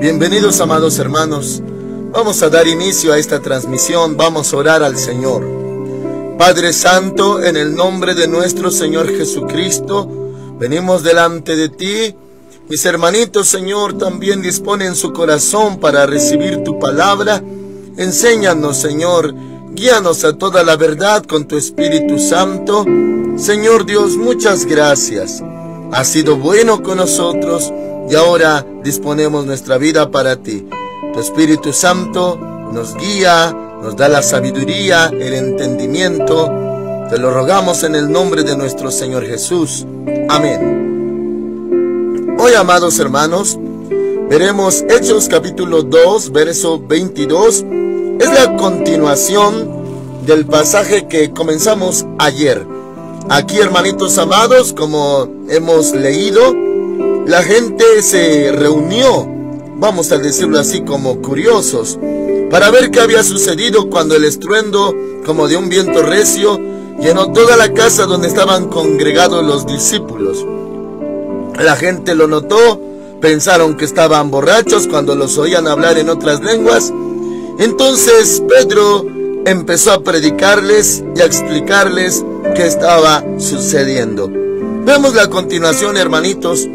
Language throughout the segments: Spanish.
Bienvenidos, amados hermanos. Vamos a dar inicio a esta transmisión. Vamos a orar al Señor. Padre Santo, en el nombre de nuestro Señor Jesucristo, venimos delante de ti. Mis hermanitos, Señor, también disponen su corazón para recibir tu palabra. Enséñanos, Señor, guíanos a toda la verdad con tu Espíritu Santo. Señor Dios, muchas gracias. Has sido bueno con nosotros y ahora disponemos nuestra vida para ti. Tu Espíritu Santo nos guía, nos da la sabiduría, el entendimiento. Te lo rogamos en el nombre de nuestro Señor Jesús. Amén. Hoy, amados hermanos, veremos Hechos capítulo 2, verso 22. Es la continuación del pasaje que comenzamos ayer. Aquí, hermanitos amados, como hemos leído, la gente se reunió, vamos a decirlo así, como curiosos, para ver qué había sucedido cuando el estruendo, como de un viento recio, llenó toda la casa donde estaban congregados los discípulos. La gente lo notó, pensaron que estaban borrachos cuando los oían hablar en otras lenguas. Entonces Pedro empezó a predicarles y a explicarles qué estaba sucediendo. Vemos la continuación, hermanitos.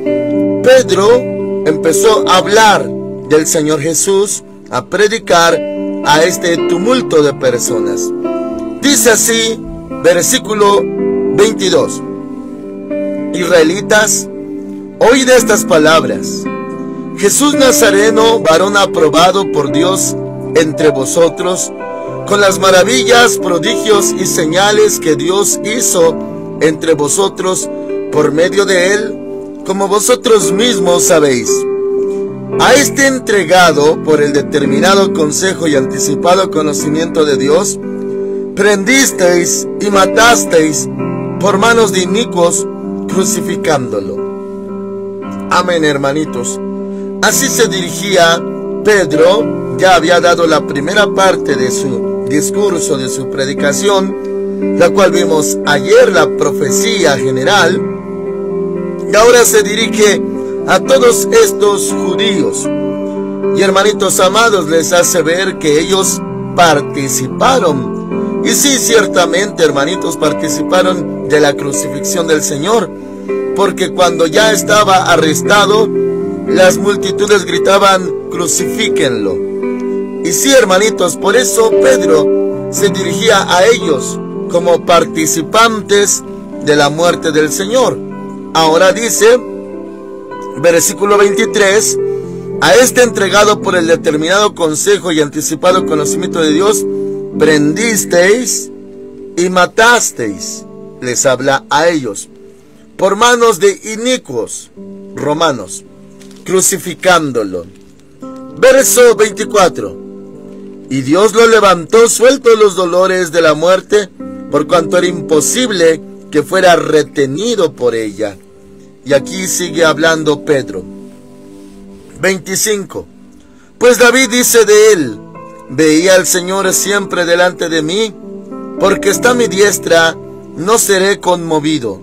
Pedro empezó a hablar del Señor Jesús, a predicar a este tumulto de personas. Dice así, versículo 22. Israelitas, oíd estas palabras. Jesús Nazareno, varón aprobado por Dios entre vosotros, con las maravillas, prodigios y señales que Dios hizo entre vosotros por medio de él, como vosotros mismos sabéis. A este entregado por el determinado consejo y anticipado conocimiento de Dios, prendisteis y matasteis por manos de inicuos, crucificándolo. Amén, hermanitos. Así se dirigía Pedro. Ya había dado la primera parte de su discurso, de su predicación, la cual vimos ayer, la profecía general. Y ahora se dirige a todos estos judíos. Y, hermanitos amados, les hace ver que ellos participaron. Y sí, ciertamente, hermanitos, participaron de la crucifixión del Señor. Porque cuando ya estaba arrestado, las multitudes gritaban: crucifíquenlo. Y sí, hermanitos, por eso Pedro se dirigía a ellos como participantes de la muerte del Señor. Ahora dice, versículo 23, a este entregado por el determinado consejo y anticipado conocimiento de Dios, prendisteis y matasteis. Les habla a ellos, por manos de inicuos, romanos, crucificándolo. Verso 24. Y Dios lo levantó suelto de los dolores de la muerte, por cuanto era imposible que fuera retenido por ella. Y aquí sigue hablando Pedro. 25. Pues David dice de él: veía al Señor siempre delante de mí, porque está a mi diestra, no seré conmovido.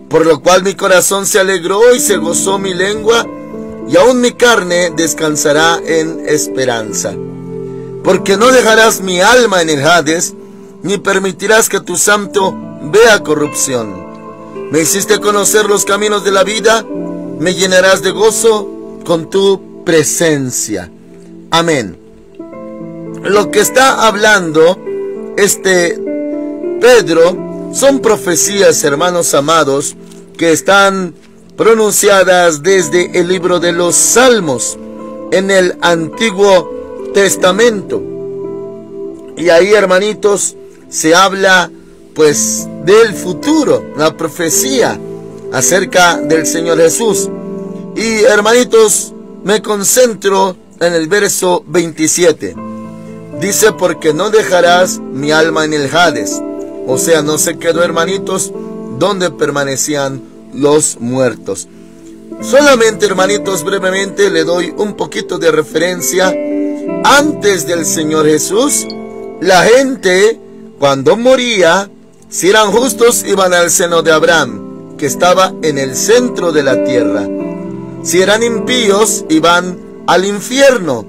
Por lo cual mi corazón se alegró y se gozó mi lengua, y aún mi carne descansará en esperanza. Porque no dejarás mi alma en el Hades, ni permitirás que tu santo vea corrupción. Me hiciste conocer los caminos de la vida, me llenarás de gozo con tu presencia. Amén. Lo que está hablando Pedro son profecías, hermanos amados, que están pronunciadas desde el libro de los Salmos en el Antiguo Testamento. Y ahí, hermanitos, se habla pues del futuro, la profecía acerca del Señor Jesús. Y, hermanitos, me concentro en el verso 27. Dice: porque no dejarás mi alma en el Hades. O sea, no se quedó, hermanitos, donde permanecían los muertos. Solamente, hermanitos, brevemente le doy un poquito de referencia. Antes del Señor Jesús, la gente, cuando moría, si eran justos, iban al seno de Abraham, que estaba en el centro de la tierra. Si eran impíos, iban al infierno.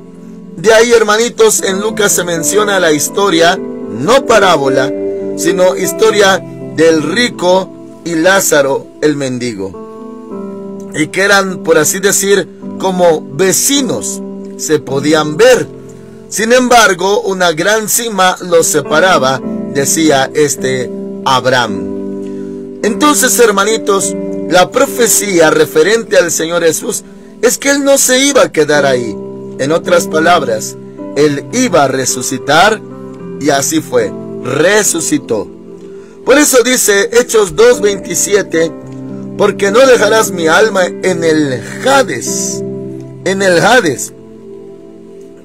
De ahí, hermanitos, en Lucas se menciona la historia, no parábola, sino historia del rico y Lázaro el mendigo, y que eran, por así decir, como vecinos, se podían ver. Sin embargo, una gran cima los separaba, decía Abraham. Entonces, hermanitos, la profecía referente al Señor Jesús es que Él no se iba a quedar ahí. En otras palabras, Él iba a resucitar, y así fue, resucitó. Por eso dice Hechos 2:27, porque no dejarás mi alma en el Hades. En el Hades.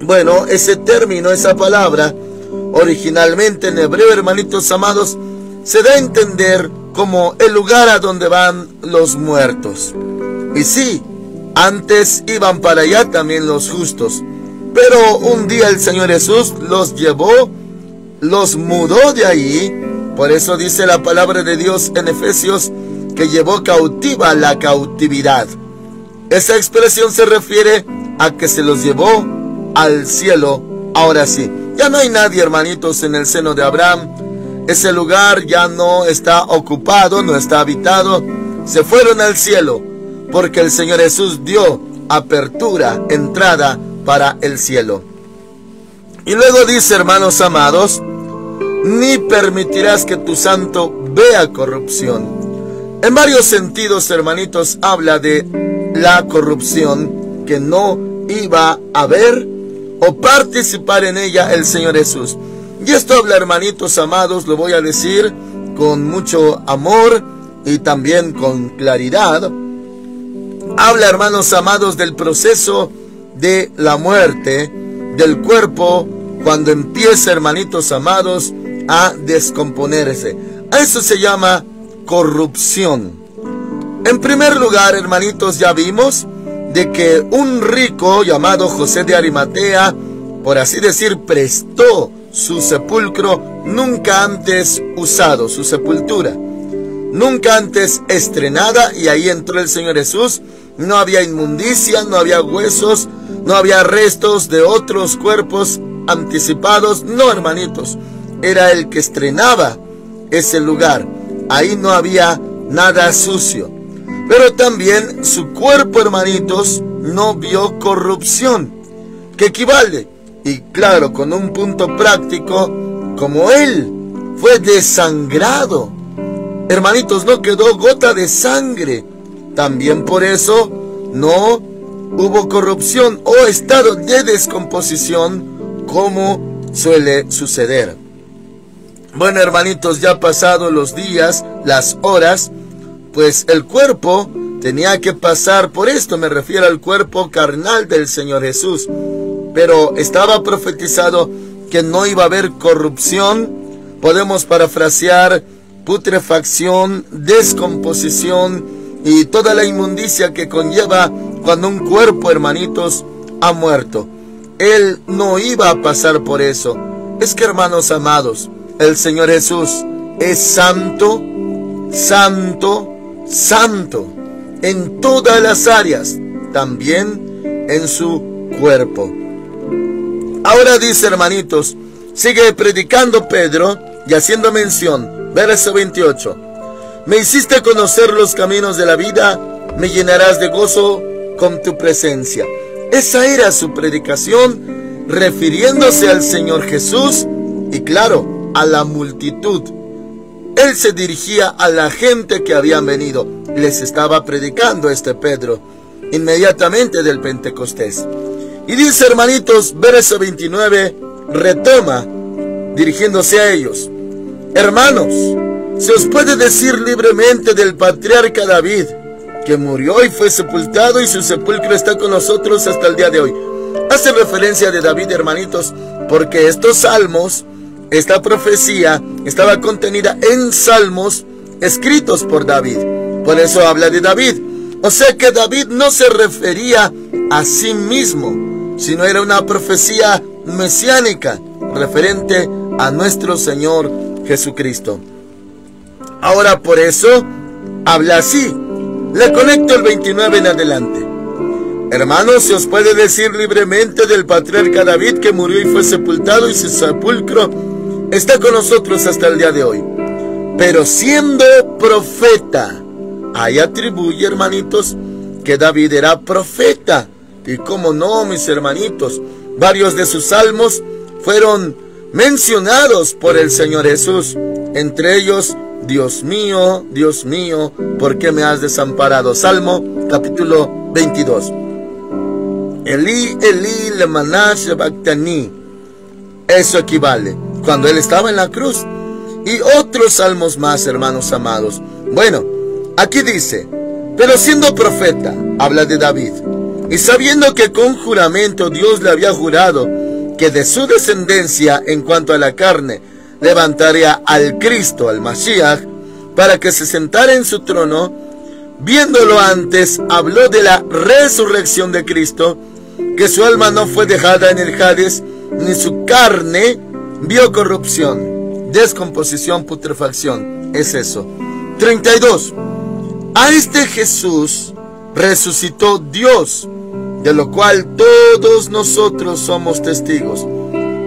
Bueno, ese término, esa palabra, originalmente en hebreo, hermanitos amados, se da a entender como el lugar a donde van los muertos. Y sí, antes iban para allá también los justos, pero un día el Señor Jesús los llevó, los mudó de ahí. Por eso dice la palabra de Dios en Efesios que llevó cautiva la cautividad. Esa expresión se refiere a que se los llevó al cielo. Ahora sí, ya no hay nadie, hermanitos, en el seno de Abraham. Ese lugar ya no está ocupado, no está habitado. Se fueron al cielo, porque el Señor Jesús dio apertura, entrada para el cielo. Y luego dice, hermanos amados, ni permitirás que tu santo vea corrupción. En varios sentidos, hermanitos, habla de la corrupción que no iba a ver o participar en ella el Señor Jesús. Y esto habla, hermanitos amados, lo voy a decir con mucho amor y también con claridad. Habla, hermanos amados, del proceso de la muerte del cuerpo cuando empieza, hermanitos amados, a descomponerse. A eso se llama corrupción. En primer lugar, hermanitos, ya vimos de que un rico llamado José de Arimatea, por así decir, prestó su sepulcro nunca antes usado, su sepultura nunca antes estrenada, y ahí entró el Señor Jesús. No había inmundicia, no había huesos, no había restos de otros cuerpos anticipados. No, hermanitos, era el que estrenaba ese lugar. Ahí no había nada sucio. Pero también su cuerpo, hermanitos, no vio corrupción, que equivale, y claro, con un punto práctico, como él fue desangrado, hermanitos, no quedó gota de sangre. También por eso no hubo corrupción o estado de descomposición como suele suceder. Bueno, hermanitos, ya pasados los días, las horas, pues el cuerpo tenía que pasar por esto. Me refiero al cuerpo carnal del Señor Jesús. Pero estaba profetizado que no iba a haber corrupción. Podemos parafrasear putrefacción, descomposición y toda la inmundicia que conlleva cuando un cuerpo, hermanitos, ha muerto. Él no iba a pasar por eso. Es que, hermanos amados, el Señor Jesús es santo, santo, santo en todas las áreas, también en su cuerpo. Ahora dice, hermanitos, sigue predicando Pedro y haciendo mención, verso 28. Me hiciste conocer los caminos de la vida, me llenarás de gozo con tu presencia. Esa era su predicación, refiriéndose al Señor Jesús y, claro, a la multitud. Él se dirigía a la gente que habían venido. Les estaba predicando Pedro inmediatamente del Pentecostés. Y dice, hermanitos, verso 29, retoma dirigiéndose a ellos. Hermanos, se os puede decir libremente del patriarca David, que murió y fue sepultado, y su sepulcro está con nosotros hasta el día de hoy. Hace referencia de David, hermanitos, porque estos salmos, esta profecía, estaba contenida en salmos escritos por David. Por eso habla de David. O sea que David no se refería a sí mismo, sino era una profecía mesiánica, referente a nuestro Señor Jesucristo. Ahora por eso habla así. Le conecto el 29 en adelante. Hermanos, se os puede decir libremente del patriarca David, que murió y fue sepultado, y su sepulcro está con nosotros hasta el día de hoy. Pero siendo profeta, ahí atribuye, hermanitos, que David era profeta. Y cómo no, mis hermanitos, varios de sus salmos fueron mencionados por el Señor Jesús. Entre ellos, Dios mío, ¿por qué me has desamparado? Salmo capítulo 22. Elí, Elí, lema sabactani. Eso equivale cuando él estaba en la cruz. Y otros salmos más, hermanos amados. Bueno, aquí dice, pero siendo profeta, habla de David, y sabiendo que con juramento Dios le había jurado que de su descendencia en cuanto a la carne levantaría al Cristo, al Mashiach, para que se sentara en su trono, viéndolo antes, habló de la resurrección de Cristo, que su alma no fue dejada en el Hades, ni su carne vio corrupción, descomposición, putrefacción. Es eso. 32. A este Jesús resucitó Dios, de lo cual todos nosotros somos testigos.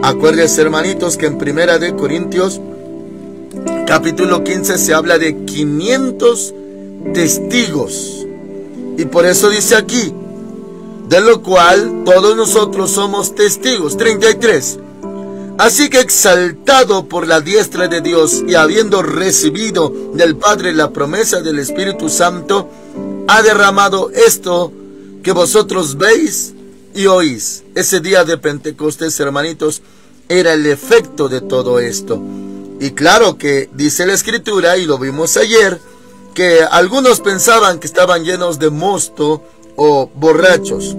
Acuérdense, hermanitos, que en 1 de Corintios capítulo 15 se habla de 500 testigos. Y por eso dice aquí, de lo cual todos nosotros somos testigos. 33. Así que exaltado por la diestra de Dios y habiendo recibido del Padre la promesa del Espíritu Santo, ha derramado esto que vosotros veis y oís. Ese día de Pentecostés, hermanitos, era el efecto de todo esto. Y claro que dice la Escritura, y lo vimos ayer, que algunos pensaban que estaban llenos de mosto o borrachos.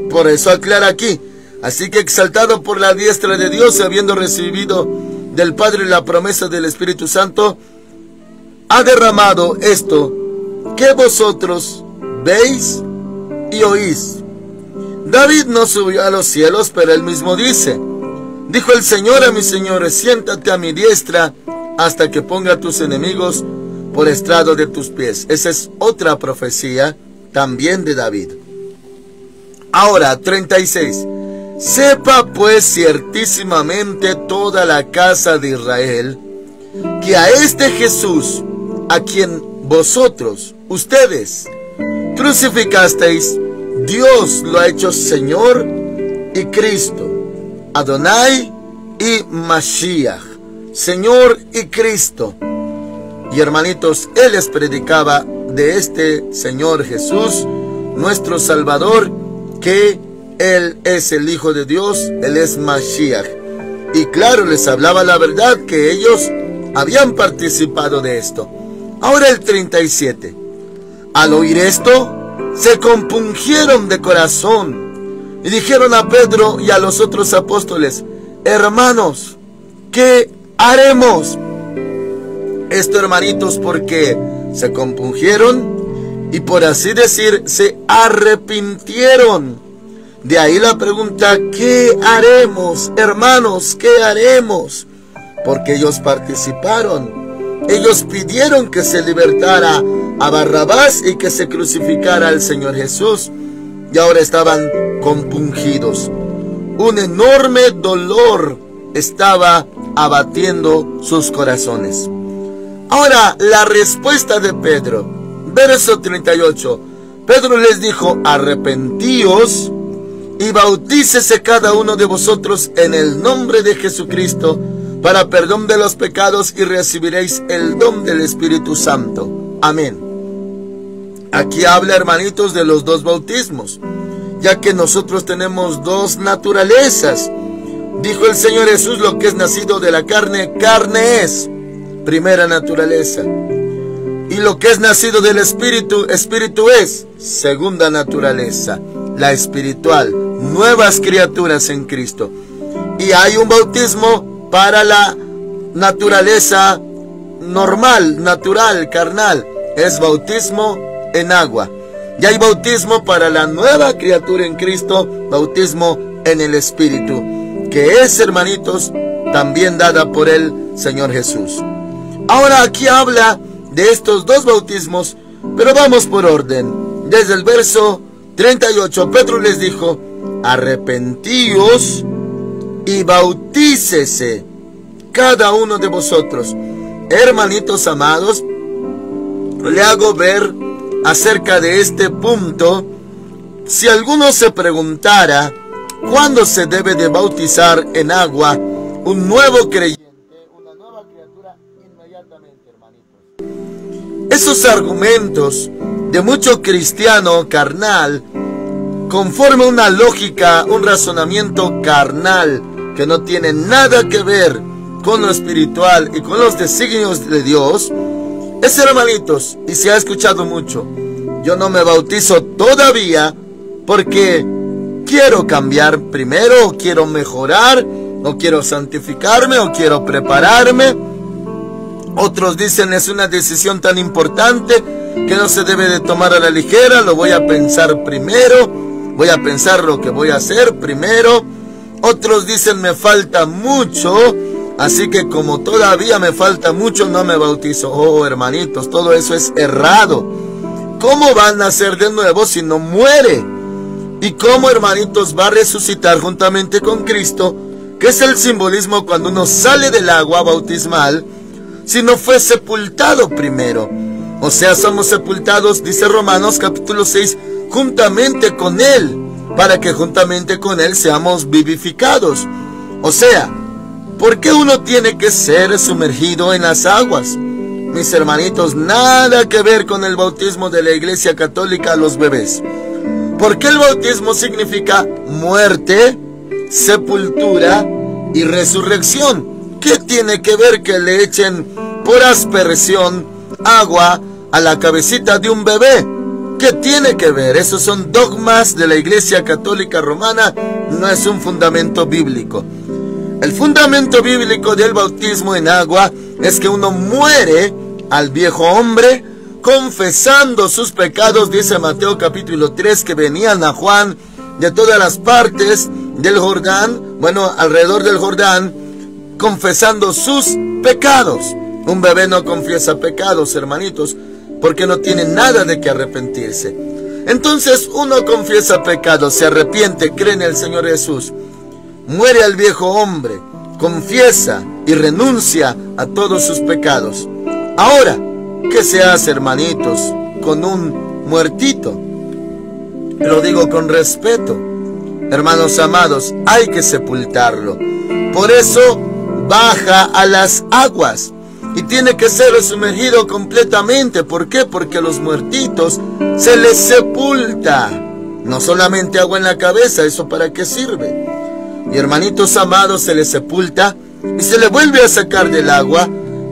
Por eso aclara aquí, así que exaltado por la diestra de Dios, habiendo recibido del Padre la promesa del Espíritu Santo, ha derramado esto que vosotros veis y oís. David no subió a los cielos, pero él mismo dice, dijo el Señor a mis señores, siéntate a mi diestra hasta que ponga a tus enemigos por estrado de tus pies. Esa es otra profecía también de David. Ahora, 36. Sepa pues ciertísimamente toda la casa de Israel, que a este Jesús, a quien vosotros, ustedes, crucificasteis, Dios lo ha hecho Señor y Cristo, Adonai y Mashiach, Señor y Cristo. Y hermanitos, él les predicaba de este Señor Jesús, nuestro Salvador, que Él es el Hijo de Dios, Él es Mashiach. Y claro, les hablaba la verdad, que ellos habían participado de esto. Ahora el 37. Al oír esto, se compungieron de corazón y dijeron a Pedro y a los otros apóstoles, hermanos, ¿qué haremos? Esto, hermanitos, porque se compungieron y, por así decir, se arrepintieron. De ahí la pregunta, ¿qué haremos, hermanos? ¿Qué haremos? Porque ellos participaron. Ellos pidieron que se libertara a Barrabás y que se crucificara al Señor Jesús. Y ahora estaban compungidos. Un enorme dolor estaba abatiendo sus corazones. Ahora, la respuesta de Pedro. Verso 38. Pedro les dijo, arrepentíos y bautícese cada uno de vosotros en el nombre de Jesucristo para perdón de los pecados y recibiréis el don del Espíritu Santo. Amén. Aquí habla, hermanitos, de los dos bautismos, ya que nosotros tenemos dos naturalezas. Dijo el Señor Jesús, lo que es nacido de la carne, carne es, primera naturaleza. Y lo que es nacido del Espíritu, Espíritu es, segunda naturaleza, la espiritual, nuevas criaturas en Cristo. Y hay un bautismo para la naturaleza normal, natural, carnal, es bautismo en agua. Y hay bautismo para la nueva criatura en Cristo, bautismo en el Espíritu, que es, hermanitos, también dada por el Señor Jesús. Ahora aquí habla de estos dos bautismos, pero vamos por orden. Desde el verso 38, Pedro les dijo: arrepentíos y bautícese cada uno de vosotros. Hermanitos amados, le hago ver acerca de este punto. Si alguno se preguntara cuándo se debe de bautizar en agua un nuevo creyente, una nueva criatura, inmediatamente, hermanitos. Esos argumentos de mucho cristiano carnal conforman una lógica, un razonamiento carnal que no tiene nada que ver con lo espiritual y con los designios de Dios. Es, hermanitos, y se ha escuchado mucho: yo no me bautizo todavía porque quiero cambiar primero, o quiero mejorar, o quiero santificarme, o quiero prepararme. Otros dicen: es una decisión tan importante que no se debe de tomar a la ligera, lo voy a pensar primero, voy a pensar lo que voy a hacer primero. Otros dicen: me falta mucho, así que como todavía me falta mucho, no me bautizo. Oh, hermanitos, todo eso es errado. ¿Cómo va a nacer de nuevo si no muere? ¿Y cómo, hermanitos, va a resucitar juntamente con Cristo, que es el simbolismo cuando uno sale del agua bautismal, si no fue sepultado primero? O sea, somos sepultados, dice Romanos capítulo 6, juntamente con Él, para que juntamente con Él seamos vivificados. O sea, ¿por qué uno tiene que ser sumergido en las aguas? Mis hermanitos, nada que ver con el bautismo de la Iglesia Católica a los bebés. Porque el bautismo significa muerte, sepultura y resurrección. ¿Qué tiene que ver que le echen por aspersión agua a la cabecita de un bebé? ¿Qué tiene que ver? Esos son dogmas de la Iglesia Católica Romana, no es un fundamento bíblico. El fundamento bíblico del bautismo en agua es que uno muere al viejo hombre, confesando sus pecados. Dice Mateo capítulo 3 que venían a Juan de todas las partes del Jordán, alrededor del Jordán, confesando sus pecados. Un bebé no confiesa pecados, hermanitos, porque no tiene nada de que arrepentirse. Entonces uno confiesa pecados, se arrepiente, cree en el Señor Jesús, muere al viejo hombre, confiesa y renuncia a todos sus pecados. Ahora, ¿qué se hace, hermanitos, con un muertito? Lo digo con respeto. Hermanos amados, hay que sepultarlo. Por eso baja a las aguas y tiene que ser sumergido completamente. ¿Por qué? Porque a los muertitos se les sepulta. No solamente agua en la cabeza, ¿eso para qué sirve? Y, hermanitos amados, se les sepulta y se le vuelve a sacar del agua.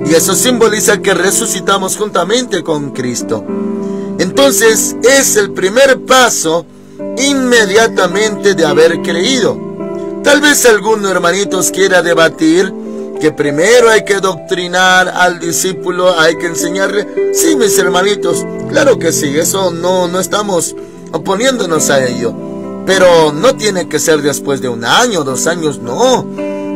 Y eso simboliza que resucitamos juntamente con Cristo. Entonces es el primer paso inmediatamente de haber creído. Tal vez alguno, hermanitos, quiera debatir que primero hay que doctrinar al discípulo, hay que enseñarle. Sí, mis hermanitos, claro que sí, eso no estamos oponiéndonos a ello. Pero no tiene que ser después de 1 año, 2 años, no.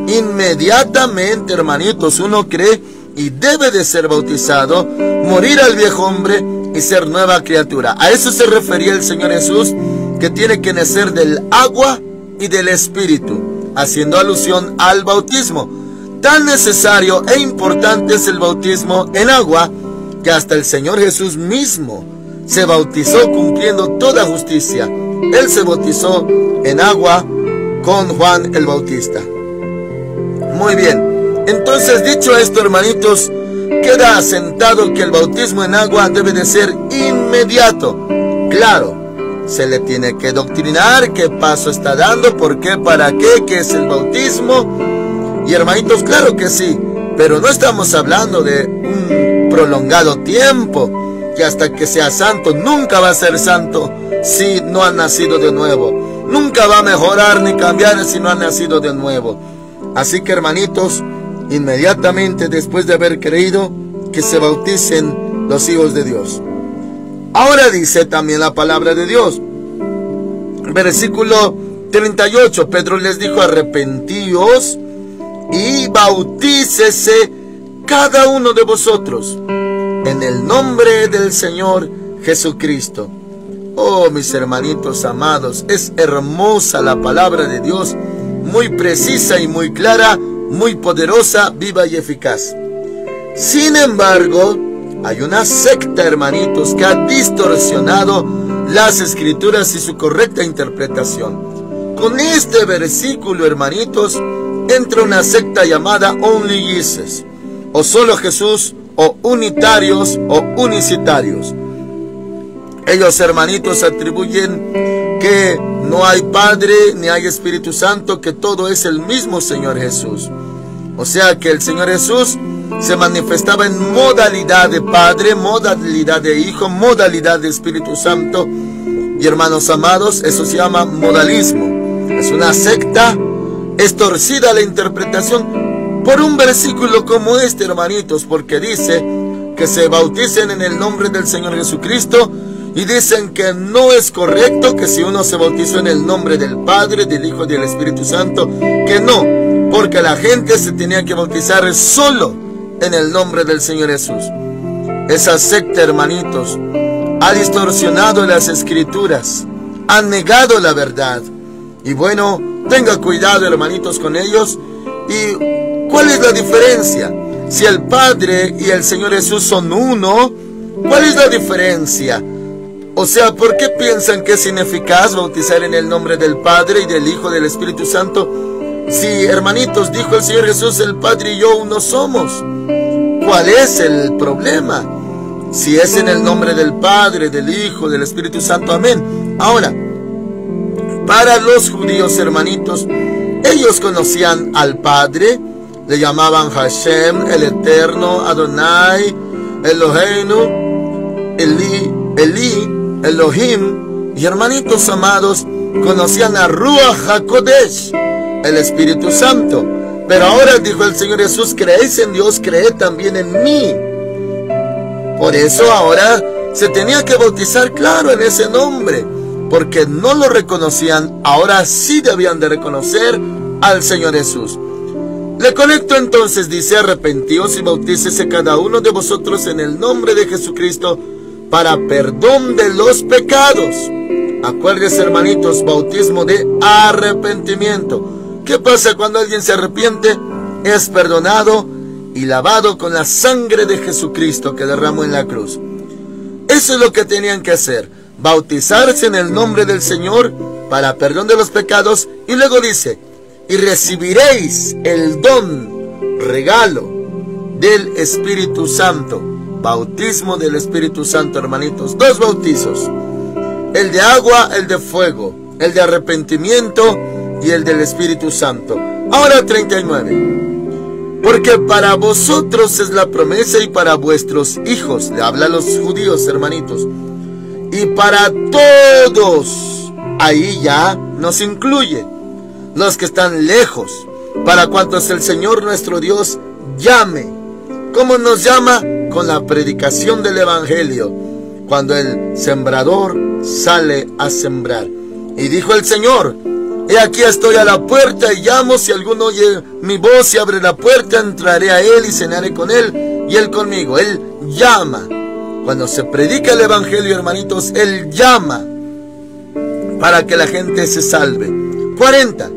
Inmediatamente, hermanitos, uno cree y debe de ser bautizado, morir al viejo hombre y ser nueva criatura. A eso se refería el Señor Jesús, que tiene que nacer del agua y del Espíritu, haciendo alusión al bautismo. Tan necesario e importante es el bautismo en agua, que hasta el Señor Jesús mismo se bautizó cumpliendo toda justicia. Él se bautizó en agua con Juan el Bautista. Muy bien. Entonces, dicho esto, hermanitos, queda asentado que el bautismo en agua debe de ser inmediato. Claro, se le tiene que doctrinar qué paso está dando, por qué, para qué, qué es el bautismo. Y, hermanitos, claro que sí, pero no estamos hablando de un prolongado tiempo, que hasta que sea santo nunca va a ser santo si no ha nacido de nuevo. Nunca va a mejorar ni cambiar si no ha nacido de nuevo. Así que, hermanitos, inmediatamente después de haber creído, que se bauticen los hijos de Dios. Ahora dice también la palabra de Dios, versículo 38, Pedro les dijo: arrepentíos y bautícese cada uno de vosotros en el nombre del Señor Jesucristo, Oh, mis hermanitos amados, es hermosa la palabra de Dios, muy precisa y muy clara, muy poderosa, viva y eficaz. Sin embargo, hay una secta, hermanitos, que ha distorsionado las escrituras y su correcta interpretación. Con este versículo, hermanitos, entra una secta llamada Only Jesus, o solo Jesús, o unitarios o unicitarios. Ellos, hermanitos, atribuyen que no hay Padre ni hay Espíritu Santo, que todo es el mismo Señor Jesús. O sea que el Señor Jesús se manifestaba en modalidad de Padre, modalidad de Hijo, modalidad de Espíritu Santo. Y hermanos amados, eso se llama modalismo. Es una secta, es torcida la interpretación por un versículo como este, hermanitos, porque dice que se bauticen en el nombre del Señor Jesucristo. Y dicen que no es correcto que si uno se bautizó en el nombre del Padre, del Hijo y del Espíritu Santo, que no, porque la gente se tenía que bautizar solo en el nombre del Señor Jesús. Esa secta, hermanitos, ha distorsionado las escrituras, ha negado la verdad. Y bueno, tenga cuidado, hermanitos, con ellos. ¿Y cuál es la diferencia? Si el Padre y el Señor Jesús son uno, ¿cuál es la diferencia? O sea, ¿por qué piensan que es ineficaz bautizar en el nombre del Padre y del Hijo y del Espíritu Santo? Si, hermanitos, dijo el Señor Jesús, el Padre y yo uno somos. ¿Cuál es el problema? Si es en el nombre del Padre, del Hijo, del Espíritu Santo, amén. Ahora, para los judíos, hermanitos, ellos conocían al Padre, le llamaban Hashem, el Eterno, Adonai, Eloheinu, Eli, Elohim. Y hermanitos amados, conocían a Ruach HaKodesh, el Espíritu Santo. Pero ahora dijo el Señor Jesús, creéis en Dios, creed también en mí. Por eso ahora se tenía que bautizar, claro, en ese nombre, porque no lo reconocían. Ahora sí debían de reconocer al Señor Jesús. Le conecto entonces, dice, arrepentíos y bautícese cada uno de vosotros en el nombre de Jesucristo para perdón de los pecados. Acuérdense, hermanitos, bautismo de arrepentimiento. ¿Qué pasa cuando alguien se arrepiente? Es perdonado y lavado con la sangre de Jesucristo que derramó en la cruz. Eso es lo que tenían que hacer, bautizarse en el nombre del Señor para perdón de los pecados. Y luego dice, y recibiréis el don, regalo del Espíritu Santo. Bautismo del Espíritu Santo, hermanitos. Dos bautizos, el de agua, el de fuego, el de arrepentimiento y el del Espíritu Santo. Ahora 39. Porque para vosotros es la promesa y para vuestros hijos. Le habla a los judíos, hermanitos. Y para todos. Ahí ya nos incluye los que están lejos. Para cuantos el Señor nuestro Dios llame. ¿Cómo nos llama? Con la predicación del Evangelio. Cuando el sembrador sale a sembrar. Y dijo el Señor, he aquí estoy a la puerta y llamo, si alguno oye mi voz y abre la puerta, entraré a él y cenaré con él y él conmigo. Él llama. Cuando se predica el Evangelio, hermanitos, él llama para que la gente se salve. 40.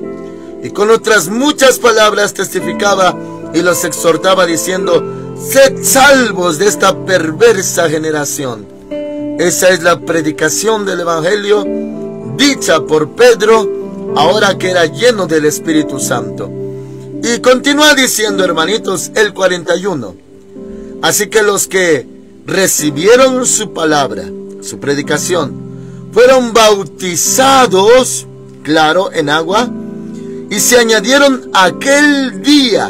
Y con otras muchas palabras testificaba y los exhortaba diciendo, sed salvos de esta perversa generación. Esa es la predicación del Evangelio dicha por Pedro, ahora que era lleno del Espíritu Santo. Y continúa diciendo, hermanitos, el 41. Así que los que recibieron su palabra, su predicación, fueron bautizados, claro, en agua, y se añadieron aquel día,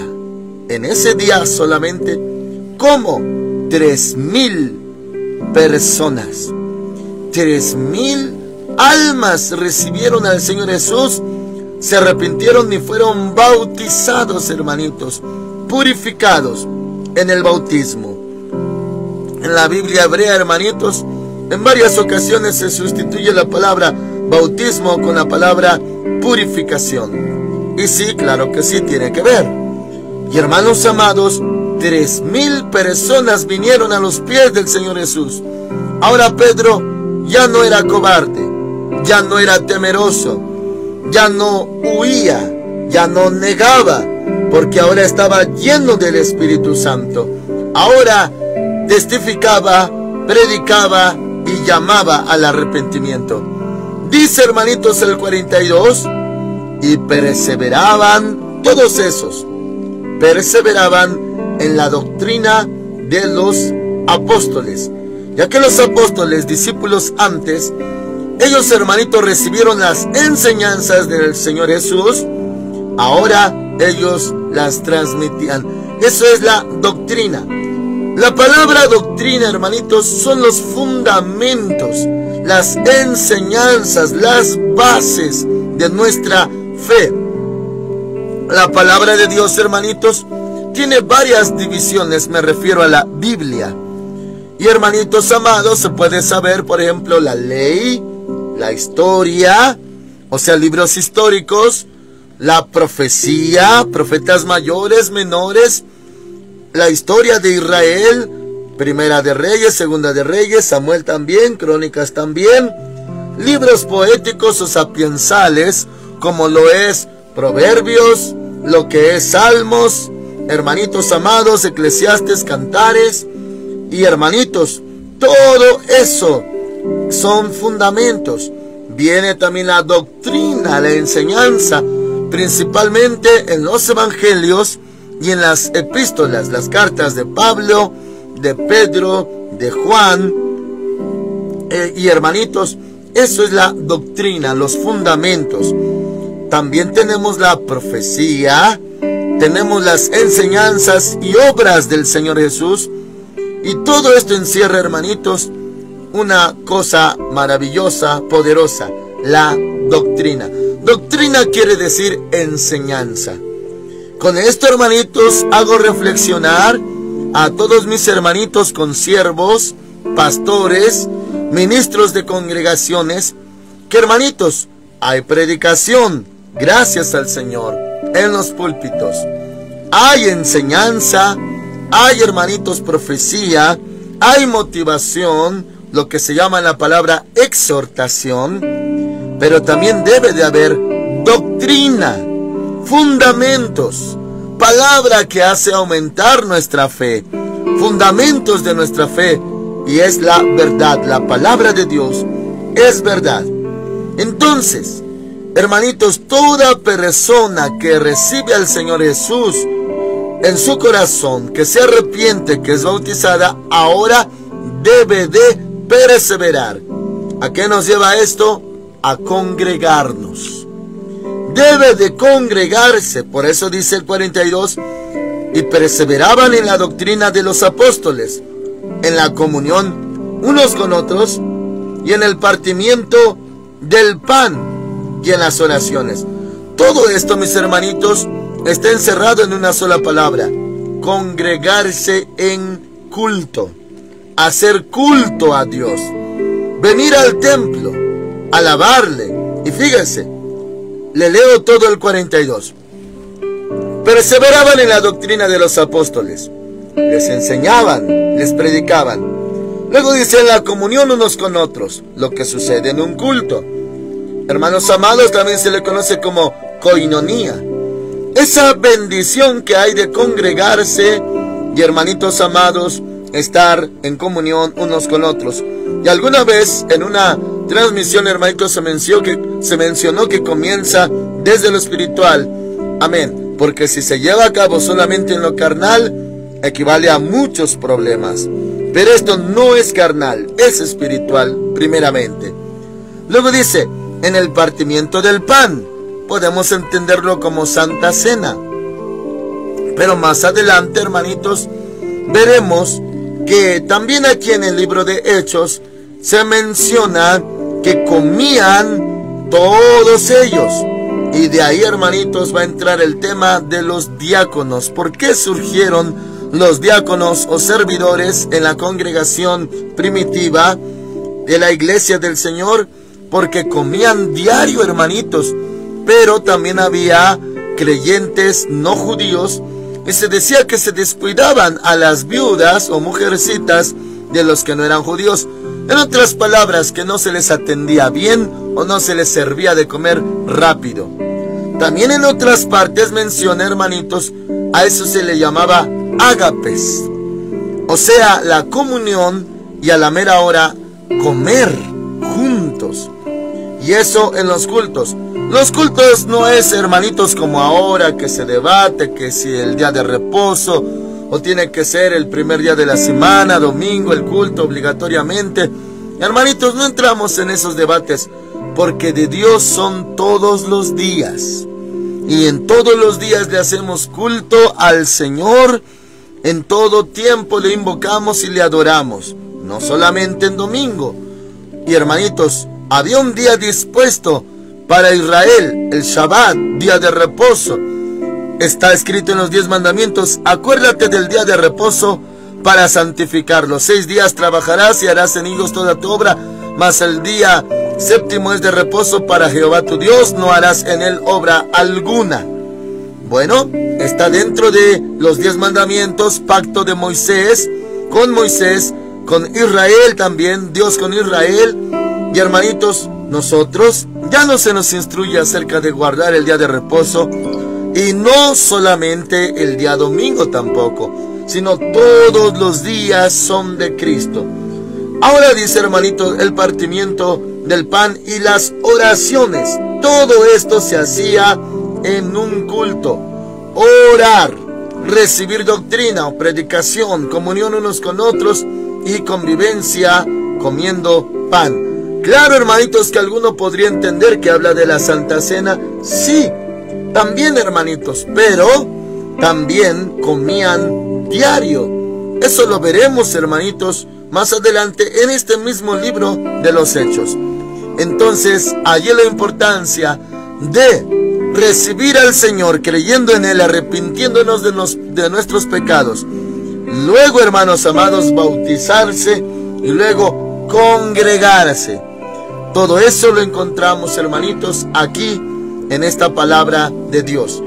en ese día solamente, como 3,000 personas. 3,000 almas recibieron al Señor Jesús, se arrepintieron y fueron bautizados, hermanitos, purificados en el bautismo. En la Biblia hebrea, hermanitos, en varias ocasiones se sustituye la palabra bautismo con la palabra purificación. Y sí, claro que sí, tiene que ver. Y hermanos amados, 3,000 personas vinieron a los pies del Señor Jesús. Ahora Pedro ya no era cobarde, ya no era temeroso, ya no huía, ya no negaba, porque ahora estaba lleno del Espíritu Santo. Ahora testificaba, predicaba y llamaba al arrepentimiento. Dice, hermanitos, el 42, y perseveraban, todos esos, perseveraban en la doctrina de los apóstoles. Ya que los apóstoles, discípulos antes, ellos, hermanitos, recibieron las enseñanzas del Señor Jesús, ahora ellos las transmitían. Eso es la doctrina. La palabra doctrina, hermanitos, son los fundamentos, las enseñanzas, las bases de nuestra fe. La palabra de Dios, hermanitos, tiene varias divisiones, me refiero a la Biblia. Y, hermanitos amados, se puede saber, por ejemplo, la ley, la historia, o sea, libros históricos, la profecía, profetas mayores, menores, la historia de Israel, Primera de Reyes, Segunda de Reyes, Samuel también, Crónicas también, libros poéticos o sapiensales, como lo es Proverbios, lo que es Salmos, hermanitos amados, Eclesiastes, Cantares, y hermanitos, todo eso son fundamentos. Viene también la doctrina, la enseñanza, principalmente en los evangelios y en las epístolas, las cartas de Pablo, de Pedro, de Juan, y hermanitos, eso es la doctrina, los fundamentos. También tenemos la profecía, tenemos las enseñanzas y obras del Señor Jesús, y todo esto encierra, hermanitos, una cosa maravillosa, poderosa, la doctrina. Doctrina quiere decir enseñanza. Con esto, hermanitos, hago reflexionar a todos mis hermanitos consiervos, pastores, ministros de congregaciones, que, hermanitos, hay predicación, gracias al Señor, en los púlpitos. Hay enseñanza, hay, hermanitos, profecía, hay motivación, lo que se llama en la palabra exhortación, pero también debe de haber doctrina, fundamentos, palabra que hace aumentar nuestra fe, fundamentos de nuestra fe, y es la verdad. La palabra de Dios es verdad. Entonces, hermanitos, toda persona que recibe al Señor Jesús en su corazón, que se arrepiente, que es bautizada, ahora debe de perseverar. ¿A qué nos lleva esto? A congregarnos. Debe de congregarse. Por eso dice el 42, y perseveraban en la doctrina de los apóstoles, en la comunión unos con otros, y en el partimiento del pan, y en las oraciones. Todo esto, mis hermanitos, está encerrado en una sola palabra: congregarse en culto, hacer culto a Dios, venir al templo, alabarle. Y fíjense, le leo todo el 42. Perseveraban en la doctrina de los apóstoles, les enseñaban, les predicaban. Luego dice, en la comunión unos con otros, lo que sucede en un culto. Hermanos amados, también se le conoce como koinonía. Esa bendición que hay de congregarse y, hermanitos amados, estar en comunión unos con otros. Y alguna vez en una transmisión, hermanitos, se mencionó que comienza desde lo espiritual. Amén. Porque si se lleva a cabo solamente en lo carnal, equivale a muchos problemas. Pero esto no es carnal, es espiritual primeramente. Luego dice, en el partimiento del pan, podemos entenderlo como Santa Cena. Pero más adelante, hermanitos, veremos que también aquí en el libro de Hechos se menciona que comían todos ellos. Y de ahí, hermanitos, va a entrar el tema de los diáconos. ¿Por qué surgieron los diáconos o servidores en la congregación primitiva de la iglesia del Señor? Porque comían diario, hermanitos. Pero también había creyentes no judíos, y se decía que se descuidaban a las viudas o mujercitas de los que no eran judíos. En otras palabras, que no se les atendía bien o no se les servía de comer rápido. También en otras partes menciona, hermanitos, a eso se le llamaba ágapes, o sea, la comunión y a la mera hora comer juntos. Y eso en los cultos. Los cultos no es, hermanitos, como ahora que se debate que si el día de reposo o tiene que ser el primer día de la semana, domingo, el culto obligatoriamente. Hermanitos, no entramos en esos debates, porque de Dios son todos los días. Y en todos los días le hacemos culto al Señor. En todo tiempo le invocamos y le adoramos, no solamente en domingo. Y hermanitos, había un día dispuesto para Israel, el Shabbat, día de reposo. Está escrito en los 10 mandamientos: acuérdate del día de reposo para santificarlo. 6 días trabajarás y harás en ellos toda tu obra, mas el día séptimo es de reposo para Jehová tu Dios, no harás en él obra alguna. Bueno, está dentro de los 10 mandamientos, pacto de Moisés, con Israel también, Dios con Israel. Y hermanitos, nosotros ya no se nos instruye acerca de guardar el día de reposo, y no solamente el día domingo tampoco, sino todos los días son de Cristo. Ahora dice, hermanitos, el partimiento del pan y las oraciones, todo esto se hacía en un culto. Orar, recibir doctrina o predicación, comunión unos con otros y convivencia comiendo pan. Claro, hermanitos, que alguno podría entender que habla de la Santa Cena. Sí, también, hermanitos, pero también comían diario. Eso lo veremos, hermanitos, más adelante en este mismo libro de los Hechos. Entonces, allí la importancia de recibir al Señor, creyendo en Él, arrepintiéndonos de nuestros pecados. Luego, hermanos amados, bautizarse y luego congregarse. Todo eso lo encontramos, hermanitos, aquí en esta palabra de Dios.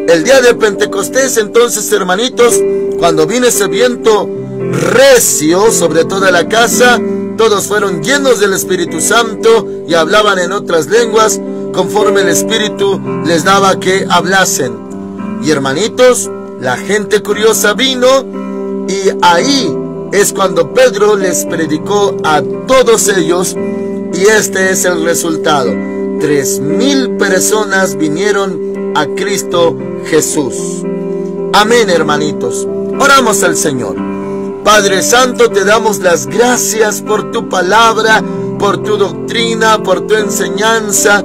El día de Pentecostés, entonces, hermanitos, cuando vino ese viento recio sobre toda la casa, todos fueron llenos del Espíritu Santo y hablaban en otras lenguas conforme el Espíritu les daba que hablasen. Y hermanitos, la gente curiosa vino, y ahí es cuando Pedro les predicó a todos ellos, y este es el resultado. 3,000 personas vinieron a Cristo Jesús. Amén, hermanitos. Oramos al Señor. Padre Santo, te damos las gracias por tu palabra, por tu doctrina, por tu enseñanza.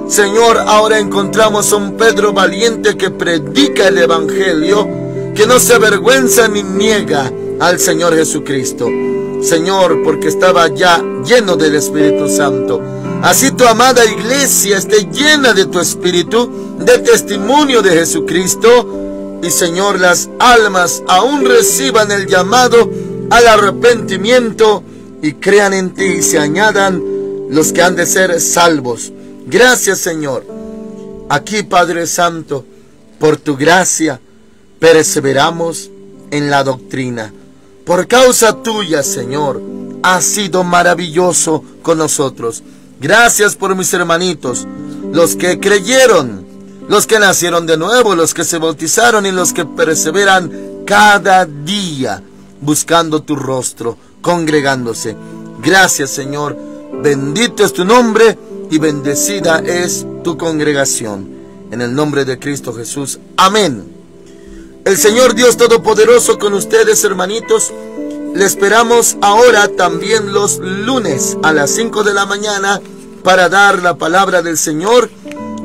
Señor, ahora encontramos a un Pedro valiente que predica el Evangelio, que no se avergüenza ni niega al Señor Jesucristo. Señor, porque estaba ya lleno del Espíritu Santo. Así tu amada iglesia esté llena de tu Espíritu, de testimonio de Jesucristo. Y Señor, las almas aún reciban el llamado al arrepentimiento y crean en ti y se añadan los que han de ser salvos. Gracias, Señor. Aquí, Padre Santo, por tu gracia, perseveramos en la doctrina. Por causa tuya, Señor, has sido maravilloso con nosotros. Gracias por mis hermanitos, los que creyeron, los que nacieron de nuevo, los que se bautizaron y los que perseveran cada día buscando tu rostro, congregándose. Gracias, Señor. Bendito es tu nombre y bendecida es tu congregación. En el nombre de Cristo Jesús. Amén. El Señor Dios Todopoderoso con ustedes, hermanitos. Le esperamos ahora también los lunes a las 5 de la mañana para dar la palabra del Señor.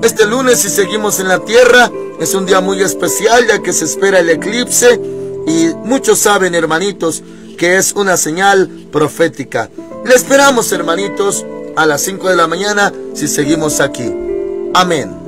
Este lunes, si seguimos en la tierra, es un día muy especial, ya que se espera el eclipse. Y muchos saben, hermanitos, que es una señal profética. Le esperamos, hermanitos, a las 5 de la mañana si seguimos aquí. Amén.